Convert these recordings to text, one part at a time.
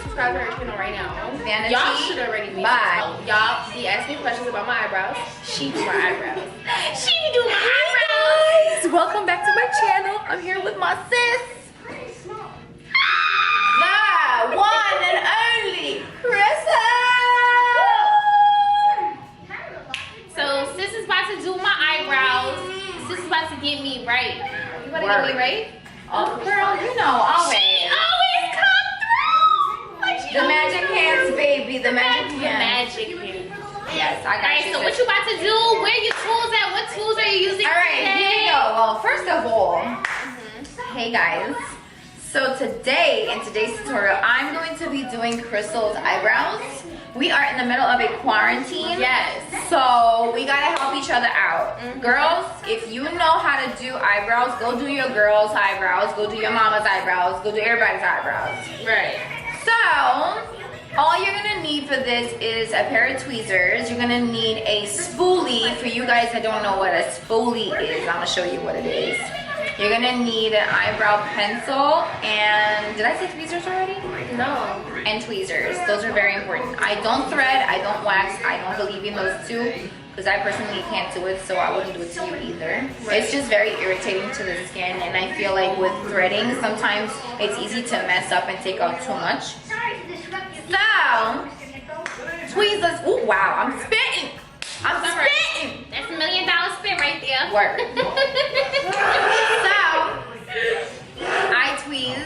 Subscribe to her channel right now. Vanity. Y'all should already be. Y'all be asking me questions about my eyebrows. She do my eyebrows. She do my eyebrows. Guys, welcome back to my channel. I'm here with my sis. The one and only KryssS. So sis is about to do my eyebrows. Sis is about to get me right. You want to get me right? Oh, girl, you know always. She always come through. Like The magic hands, baby. The magic hands. Magic hands. Yes, I got you. So what you about to do? Where your tools at? What tools are you using? All right, today? here we go. Well, first of all, hey guys. So today, in today's tutorial, I'm going to be doing Crystal's eyebrows. We are in the middle of a quarantine. Yes. So we gotta help each other out. Girls, if you know how to do eyebrows, go do your girls' eyebrows. Go do your mama's eyebrows. Go do everybody's eyebrows. Right. So, all you're gonna need for this is a pair of tweezers. You're gonna need a spoolie. For you guys that don't know what a spoolie is, I'm gonna show you what it is. You're gonna need an eyebrow pencil and, did I say tweezers already? No. And tweezers. Those are very important. I don't thread, I don't wax, I don't believe in those two because I personally can't do it, so I wouldn't do it to you either. Right. It's just very irritating to the skin, and I feel like with threading, sometimes it's easy to mess up and take out too much. So, tweezers. Oh wow, I'm spitting. I'm spitting. That's $1 million spit right there. Work. So, I tweeze,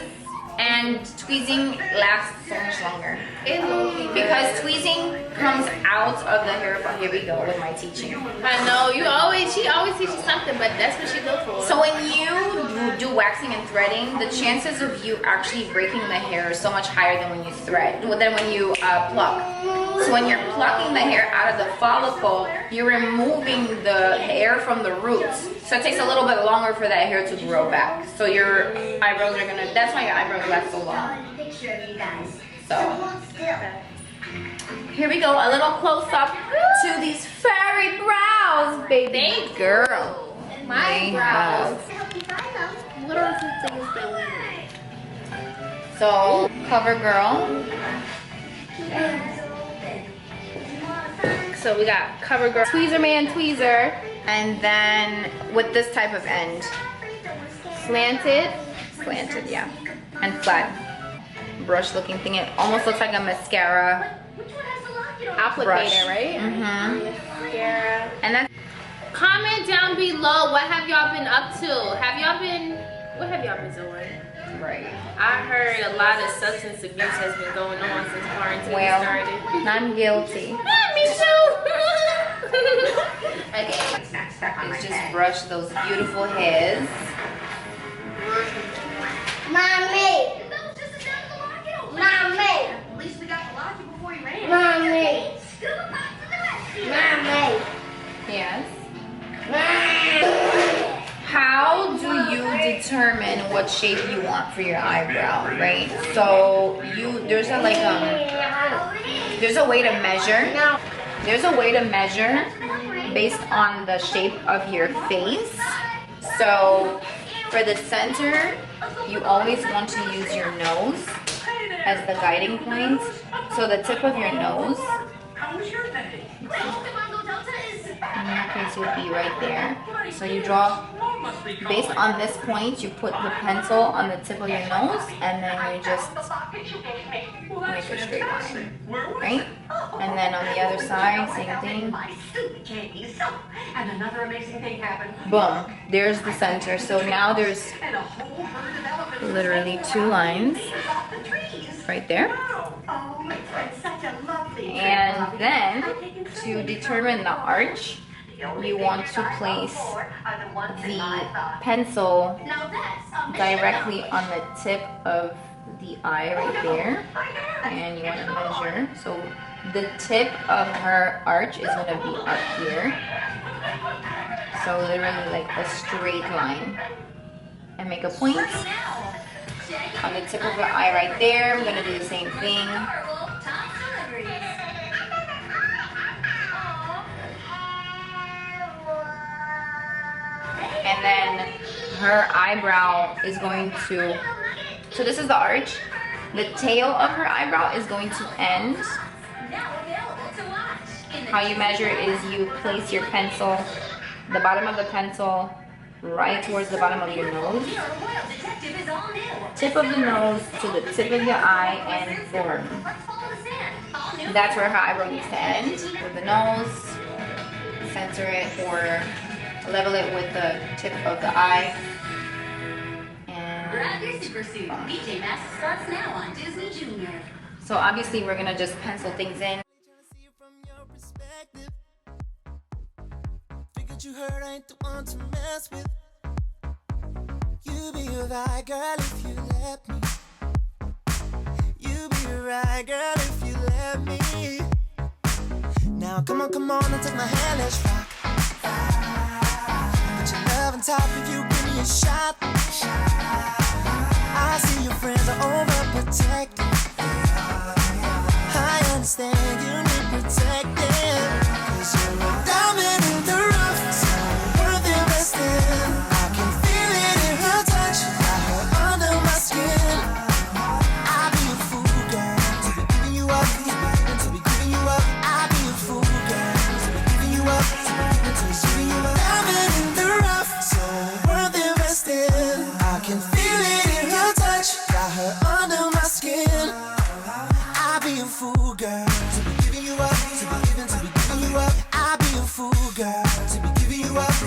and tweezing lasts so much longer. Because tweezing comes out of the hair. Here we go with my teaching. I know, she always teaches something, but that's what she goes for. So when you do waxing and threading, the chances of you actually breaking the hair are so much higher than when you thread, than when you pluck. So when you're plucking the hair out of the follicle, you're removing the hair from the roots. So it takes a little bit longer for that hair to grow back. So your eyebrows are gonna, that's why your eyebrows last so long. So, here we go, a little close up to these fairy brows, baby girl. My brows. What are the things that we So, Covergirl. So we got Covergirl, Tweezerman tweezer, And then with this type of end. slanted, Yeah. And flat. Brush looking thing. It almost looks like a mascara. applicator, Brush. right? Mm-hmm. And that's Comment down below, what have y'all been up to? What have y'all been doing? right. I heard a lot of substance abuse has been going on since quarantine started. I'm guilty. Me too. Okay. Let's just brush those beautiful hairs. Mommy! Mommy! At least we got to lock you before you ran. Mommy! Mommy! Yes. How do you determine what shape you want for your eyebrow, right? So there's a way to measure. There's a way to measure based on the shape of your face. So for the center, you always want to use your nose as the guiding point. So the tip of your nose, How was your day? in your case, would be right there. So you draw, based on this point, you put the pencil on the tip of your nose, and then you just make a straight line, right? And then on the other side, same thing. And another amazing thing happened. Boom, there's the center. So now there's And a whole herd of elephants literally 2 lines off the trees. right there. Oh, it's such a lovely And then to determine the arch, you want to place the pencil directly on the tip of the eye right there, and you want to measure. So the tip of her arch is going to be up here, so literally like a straight line, and make a point on the tip of the eye right there. I'm gonna do the same thing. And then her eyebrow is going to, so this is the arch. The tail of her eyebrow is going to end. How you measure is you place your pencil, the bottom of the pencil, right towards the bottom of your nose. Tip of the nose to the tip of your eye and form. That's where her eyebrow needs to end. With the nose, center it or level it with the tip of the eye. So obviously we're gonna just pencil things in. You heard I ain't the one to mess with. You be right, girl, if you let me. You be right, girl, if you let me. Now come on and take my hand, let's rock. Put your love on top if you give me a shot. I see your friends are overprotective. I understand you need protecting. 'Cause you're a diamond in the rough. I can feel it in her touch, got her under my skin. I'll be a fool, girl, to be giving you up, to be giving you up. I'll be a fool, girl, to be giving you up, to be giving you up. Diamond in the rough, so worth investing. I can feel it in her touch, got her under my skin. I'll be a fool, girl, to be giving you up, to be giving you up. I'll be a fool, girl, to be giving you up, to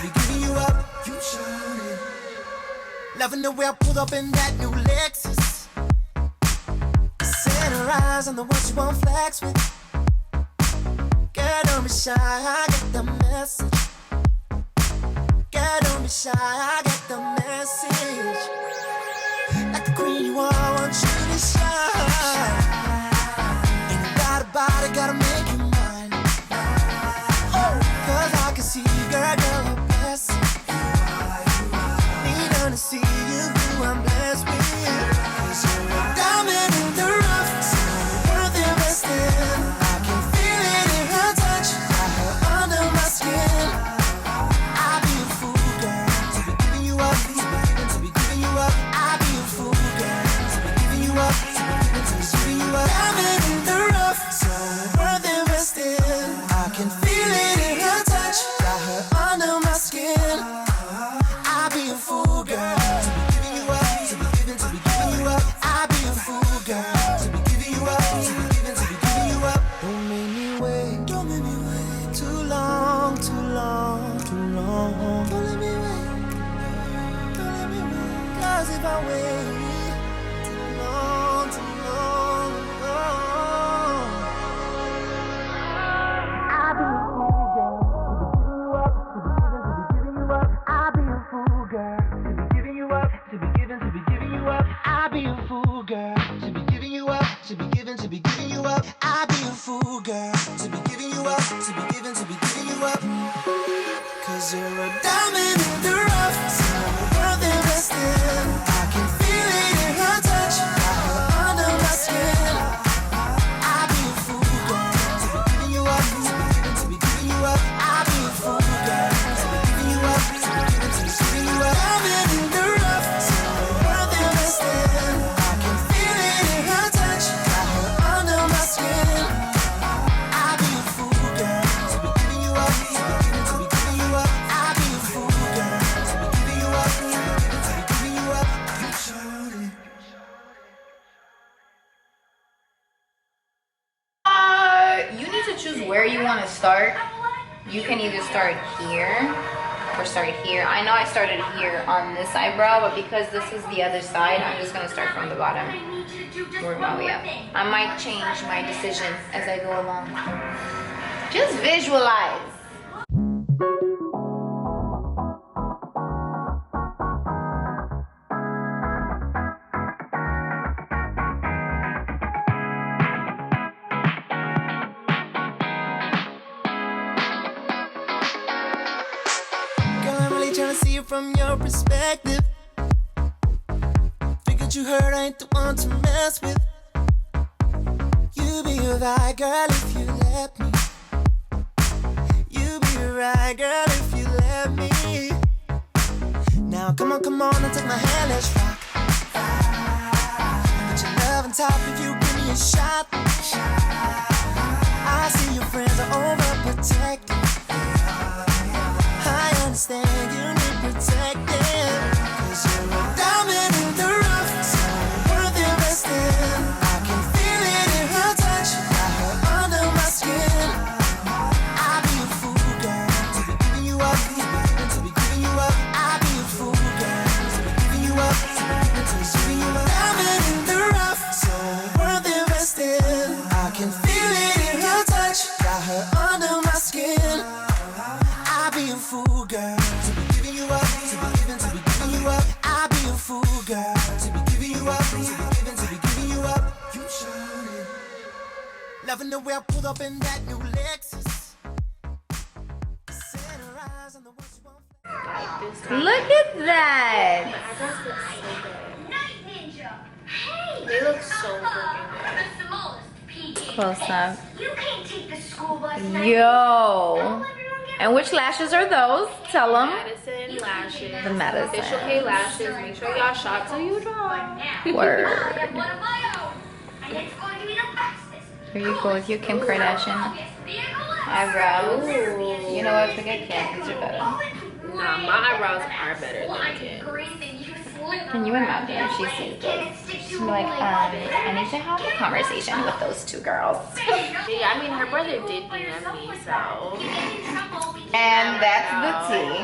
be giving you up. You shining. Loving the way I pulled up in that new Lexus. Set her eyes on the ones you won't flex with. Girl, don't be shy, I get the message. Girl, don't be shy, I get the message. Like the queen you are, I want you to shine. Ain't about it, gotta make you mine. Cause I can see, girl, a blessing. Need to see you, who I'm blessed with. 'Cause you're a diamond in the rough, so worth investing. I can feel it in her touch, got her under my skin. I'll be a fool, girl, to be giving you up, to be giving you up. I'll be a fool, girl, to be giving you up, to be giving you up. Diamond in the rough, so worth investing. I can feel it in her touch, got her under my skin. I'll be a fool, girl, to be giving you up, to be giving you up. I'll be a fool, girl, to be giving you up, to be giving you up. Don't make me wait, don't make me wait too long, too long, too long. Don't let me wait, don't let me wait. 'Cause if I wait too long, too long, long, I'll be a fool, girl, to be giving you up, I'll be a fool, girl, to be giving you up, to be giving you up. I'll be a fool, girl, to be giving you up, to be giving you up. I'll be a fool, girl, to be giving you up, to be giving you up. 'Cause you're a diamond in the rough, so worth investing. I can feel it in her touch, got her under my skin. I'll be a fool, girl, to be giving you up, to be giving you up. I'll be a fool, girl, to be giving you up, to be giving you up. Diamond in the rough, so worth investing. I can feel it in her touch, got her under my skin. I'll be a fool, girl, to be giving you up, to be giving you up. I'll be a fool, girl, to be giving you up, to be giving you up. You showed it. You need to choose where you want to start. You can either start here or start here. I know I started here on this eyebrow, but because this is the other side, I'm just going to start from the bottom. Work my way up. I might change my decision as I go along. Just visualize. Girl, I'm really trying to see it from your perspective. Figured you heard I ain't the one to mess with. You be right, girl, if you let me. You be right, girl, if you let me. Now come on, and take my hand, let's rock. Put your love on top if you give me a shot. I see your friends are overprotective. I understand you need protecting. 'Cause you're a diamond in the rough, so worth investing. I can feel it in her touch, got her under my skin. I'd be a fool, girl, to be giving you up, to be giving you up. I'd be a fool, girl, to be giving you up, to be giving you up. Diamond in the rough, so worth investing. I can feel it in her touch, got her under my skin. I'd be a fool, girl, to be giving you up, to be giving you up. I'd be a fool, girl, to be giving you up, to be giving you up. You shining, loving the way I pulled up in that new Lexus. Set her eyes on the one she wants. Look at that. My eyebrows look so good. Night Ninja. Hey. They look so freaking good. The smallest PJ. Close up. You can't take the school bus. Yo. And which lashes are those? Tell them. Medicine lashes. The medicine. Official K lashes. Make sure y'all shop till you drop. Word. I have one of my own. And it's going to be the fastest. Here you go with your Kim Kardashian eyebrows. You know what? Forget Kim. These are better. Nah, my eyebrows are better than Kim. Can you imagine if she sees this? She'd be like, I need to have a conversation with those two girls. Yeah, I mean, her brother did DM me, so. And that's the tea.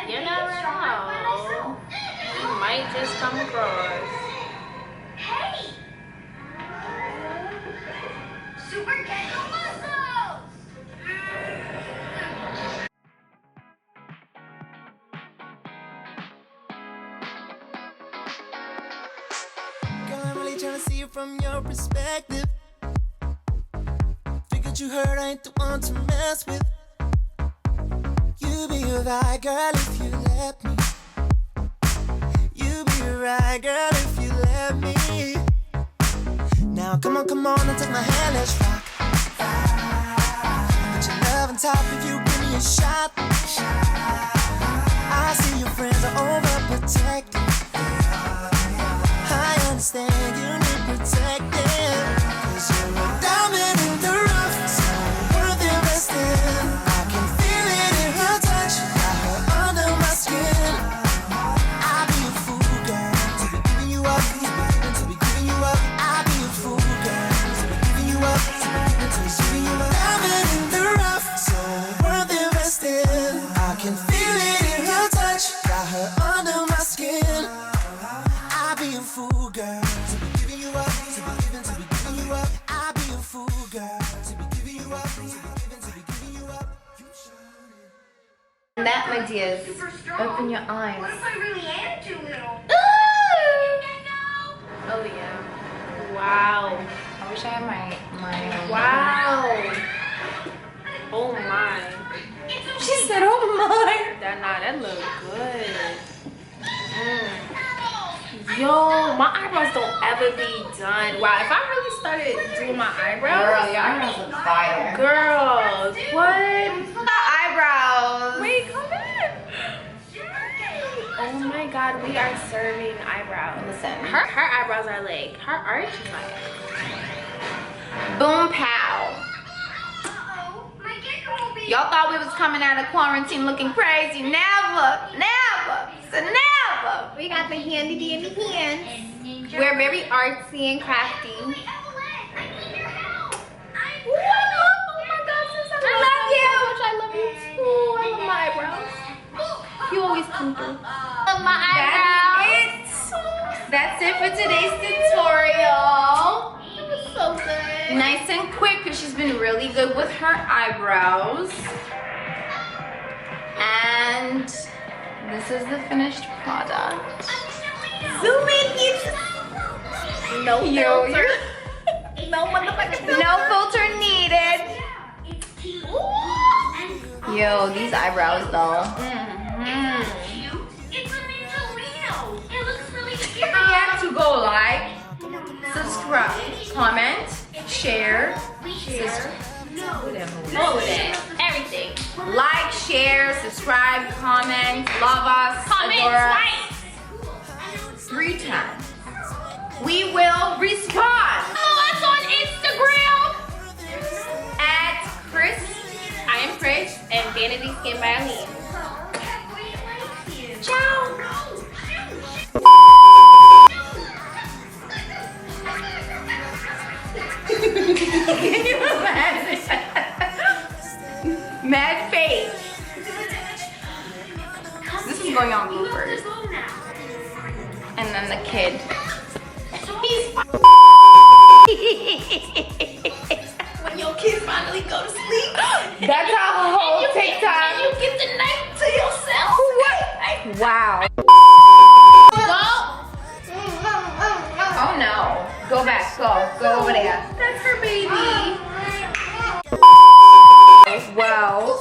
You never know. You might just come across. Hey! Super Gecko muscles! Girl, I'm really trying to see it from your perspective. Figured you heard I ain't the one to mess with. You be right, girl, if you let me. You be right, girl, if you let me. Now come on, and take my hand, let's rock. Put your love on top if you give me a shot. I see your friends are overprotective. I understand you need protecting. 'Cause you're a diamond in the rough, so worth investing. I can feel it in her touch, got her under my skin. I'd be a fool, girl, to be giving you up, to be giving you up. I'd be a fool, girl, to be giving you up, to be giving you up. Diamond in the rough, so worth investing. I can feel it in her touch, got her under my skin. I'd be a fool, girl, to be giving you up, to be giving you up. I'd be a fool, girl, to be giving you up, to be giving you up. You shining. And that, my dears, open your eyes. What if I really am too little? Oh, yeah. Wow. I wish I had my Wow. Oh, my. She said, oh my. That look good. Yo, my eyebrows don't ever be done. Wow, if I really started doing my eyebrows. Girl, your eyebrows look fire. Girls, what? The eyebrows. Wait, come in. Oh my god, we are serving eyebrows. Listen. Her eyebrows are like, her arch is like. Boom pow. Uh-oh, my gecko will be... Y'all thought we was coming out of quarantine looking crazy. Never. So never. We got the handy dandy hands. We're very artsy and crafty. Evelyn, I need your help. Oh my god, sis, I love you. I love you too. I love my eyebrows. You always come through. Love my eyebrows. That's it for today's tutorial. It was so good. Nice and quick because she's been really good with her eyebrows. And this is the finished product. Zoom in, kids. No filter. No motherfucker. No filter needed. Yo, these eyebrows though. It's a ninja Leo. It looks really scary. Yeah, subscribe, comment, share, Everything. like, share, subscribe, comment, love us, Comment adore us. twice. 3 times. We will respond Follow us on Instagram. at Chris. I am Chris and Vanity Skin by Aline. Can you imagine? Mad face. This is going on bloopers. And then the kid. When your kids finally go to sleep. That's a whole And TikTok. you get the night to yourself. Wow. Oh no. Go back. Go over there. That's her baby. Wow.